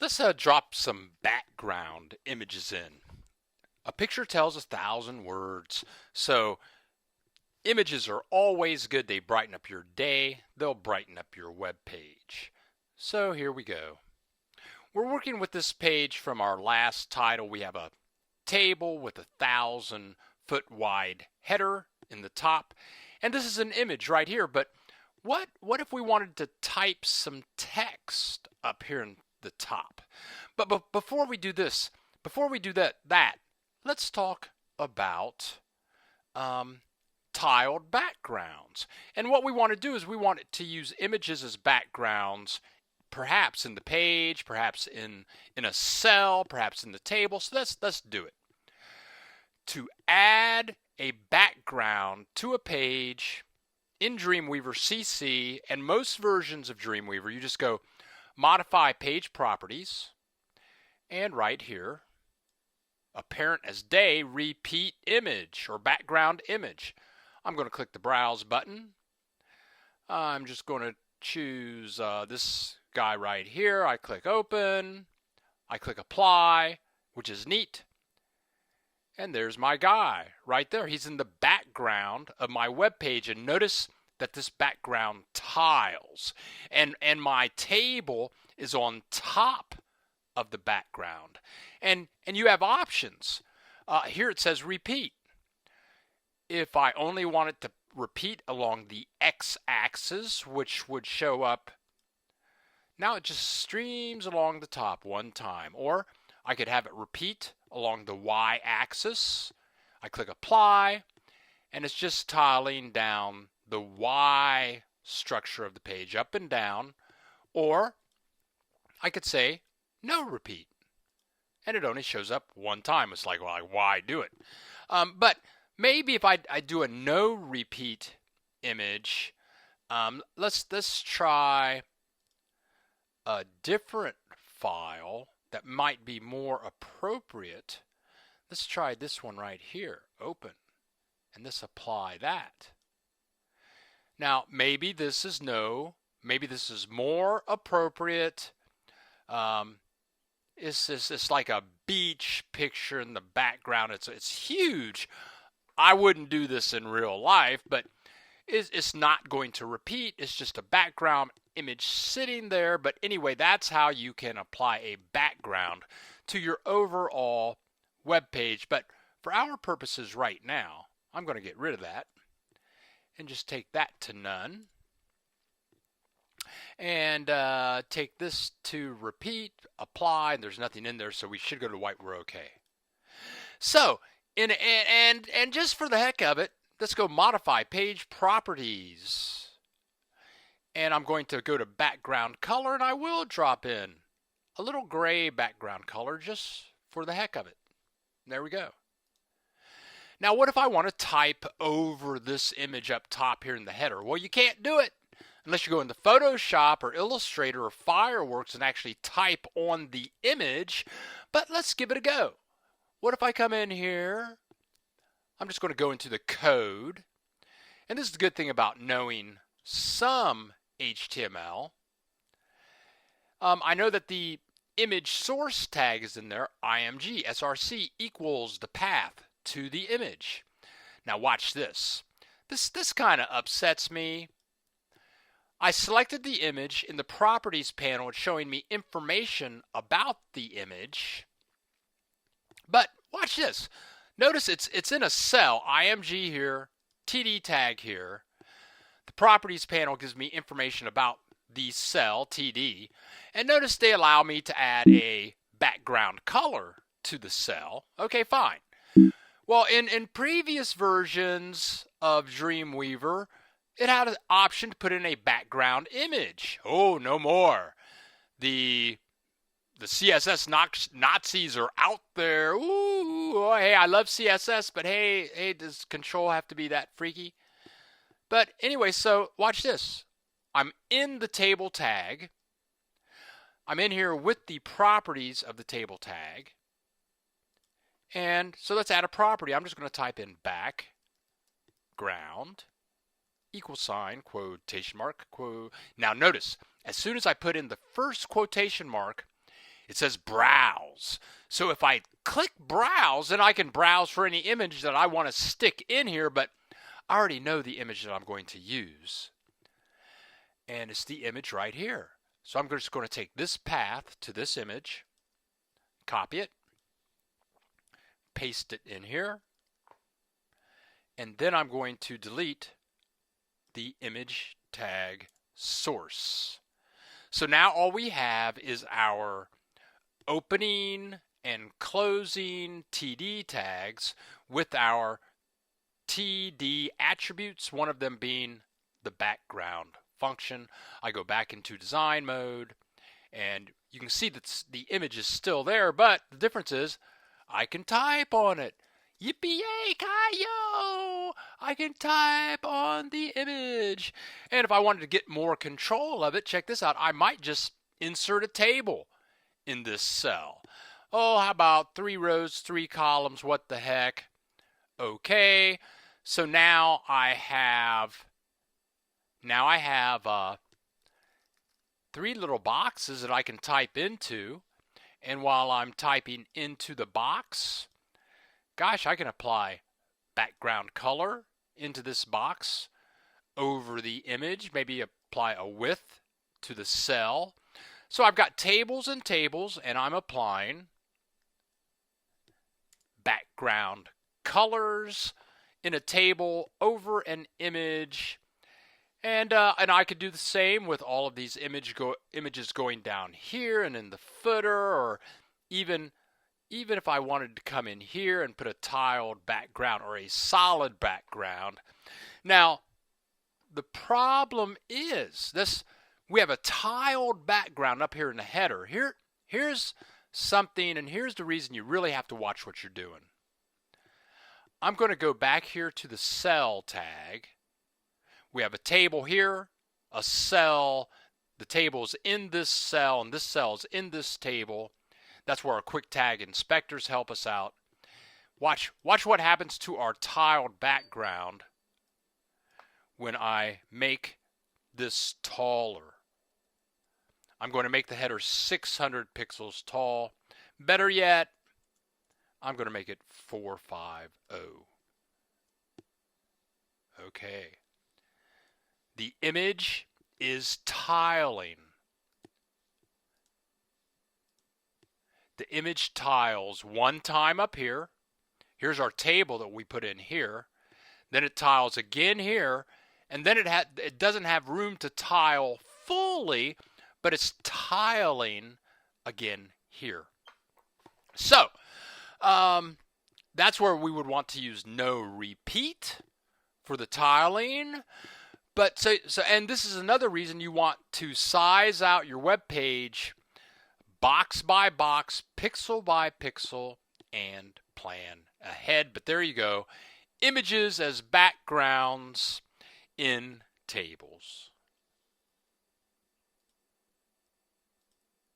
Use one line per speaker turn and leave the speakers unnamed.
Let's drop some background images in. A picture tells 1,000 words, so images are always good. They brighten up your day. They'll brighten up your web page. So here we go. We're working with this page from our last title. We have a table with 1,000-foot wide header in the top, and this is an image right here. But what if we wanted to type some text up here in the top? But before we do this, before we do that, let's talk about tiled backgrounds. And what we want to do is we want to use images as backgrounds, perhaps in the page, perhaps in a cell, perhaps in the table. So let's do it. To add a background to a page in Dreamweaver CC, and most versions of Dreamweaver, you just go Modify Page Properties, and right here, Apparent as Day, Repeat Image or Background Image. I'm going to click the Browse button. I'm just going to choose this guy right here. I click Open. I click Apply, which is neat. And there's my guy right there. He's in the background of my web page, and notice that this background tiles, and my table is on top of the background. And you have options. Here it says repeat. If I only want it to repeat along the x-axis, which would show up, now it just streams along the top one time. Or I could have it repeat along the y-axis. I click apply, and it's just tiling down the Y structure of the page up and down. Or I could say no repeat, and it only shows up one time. It's like, well, why do it? But maybe if I do a no repeat image, let's try a different file that might be more appropriate. Let's try this one right here, open, and let's apply that. Now, maybe this is more appropriate. It's like a beach picture in the background. It's huge. I wouldn't do this in real life, but it's not going to repeat. It's just a background image sitting there. But anyway, that's how you can apply a background to your overall web page. But for our purposes right now, I'm going to get rid of that and just take that to none. And take this to repeat, apply, and there's nothing in there, so we should go to white. We're okay. So, and just for the heck of it, let's go modify page properties. And I'm going to go to background color, and I will drop in a little gray background color just for the heck of it. There we go. Now, what if I want to type over this image up top here in the header? Well, you can't do it unless you go into Photoshop or Illustrator or Fireworks and actually type on the image. But let's give it a go. What if I come in here? I'm just going to go into the code. And this is the good thing about knowing some HTML. I know that the image source tag is in there, img src equals the path to the image. Now watch this. This kind of upsets me. I selected the image. In the properties panel, it's showing me information about the image. But watch this. Notice it's in a cell, img here, td tag here. The properties panel gives me information about the cell, td. And notice they allow me to add a background color to the cell. Okay, fine. Well, in previous versions of Dreamweaver, it had an option to put in a background image. Oh, no more. The CSS Nazis are out there. Ooh, oh, hey, I love CSS, but hey, does control have to be that freaky? But anyway, so watch this. I'm in the table tag. I'm in here with the properties of the table tag. And so let's add a property. I'm just going to type in back background =, quotation mark, quote. Now notice, as soon as I put in the first quotation mark, it says browse. So if I click browse, then I can browse for any image that I want to stick in here, but I already know the image that I'm going to use. And it's the image right here. So I'm just going to take this path to this image, copy it, paste it in here, and then I'm going to delete the image tag source. So now all we have is our opening and closing TD tags with our TD attributes, one of them being the background function. I go back into design mode, and you can see that the image is still there, but the difference is I can type on it. Yippee-yay-ki-yo! I can type on the image. And if I wanted to get more control of it, check this out. I might just insert a table in this cell. Oh, how about 3 rows, 3 columns? What the heck? Okay. So now I have 3 little boxes that I can type into. And while I'm typing into the box, gosh, I can apply background color into this box over the image, maybe apply a width to the cell. So I've got tables and tables, and I'm applying background colors in a table over an image. And I could do the same with all of these images going down here and in the footer, or even if I wanted to come in here and put a tiled background or a solid background. Now, the problem is we have a tiled background up here in the header. Here's something, and here's the reason you really have to watch what you're doing. I'm going to go back here to the cell tag. We have a table here, a cell. The table's in this cell, and this cell's in this table. That's where our quick tag inspectors help us out. Watch what happens to our tiled background when I make this taller. I'm going to make the header 600 pixels tall. Better yet, I'm going to make it 450. Okay. The image is tiling. The image tiles one time up here. Here's our table that we put in here. Then it tiles again here, and then it doesn't have room to tile fully, but it's tiling again here. So that's where we would want to use no repeat for the tiling. But and this is another reason you want to size out your web page box by box, pixel by pixel, and plan ahead. But there you go. Images as backgrounds in tables.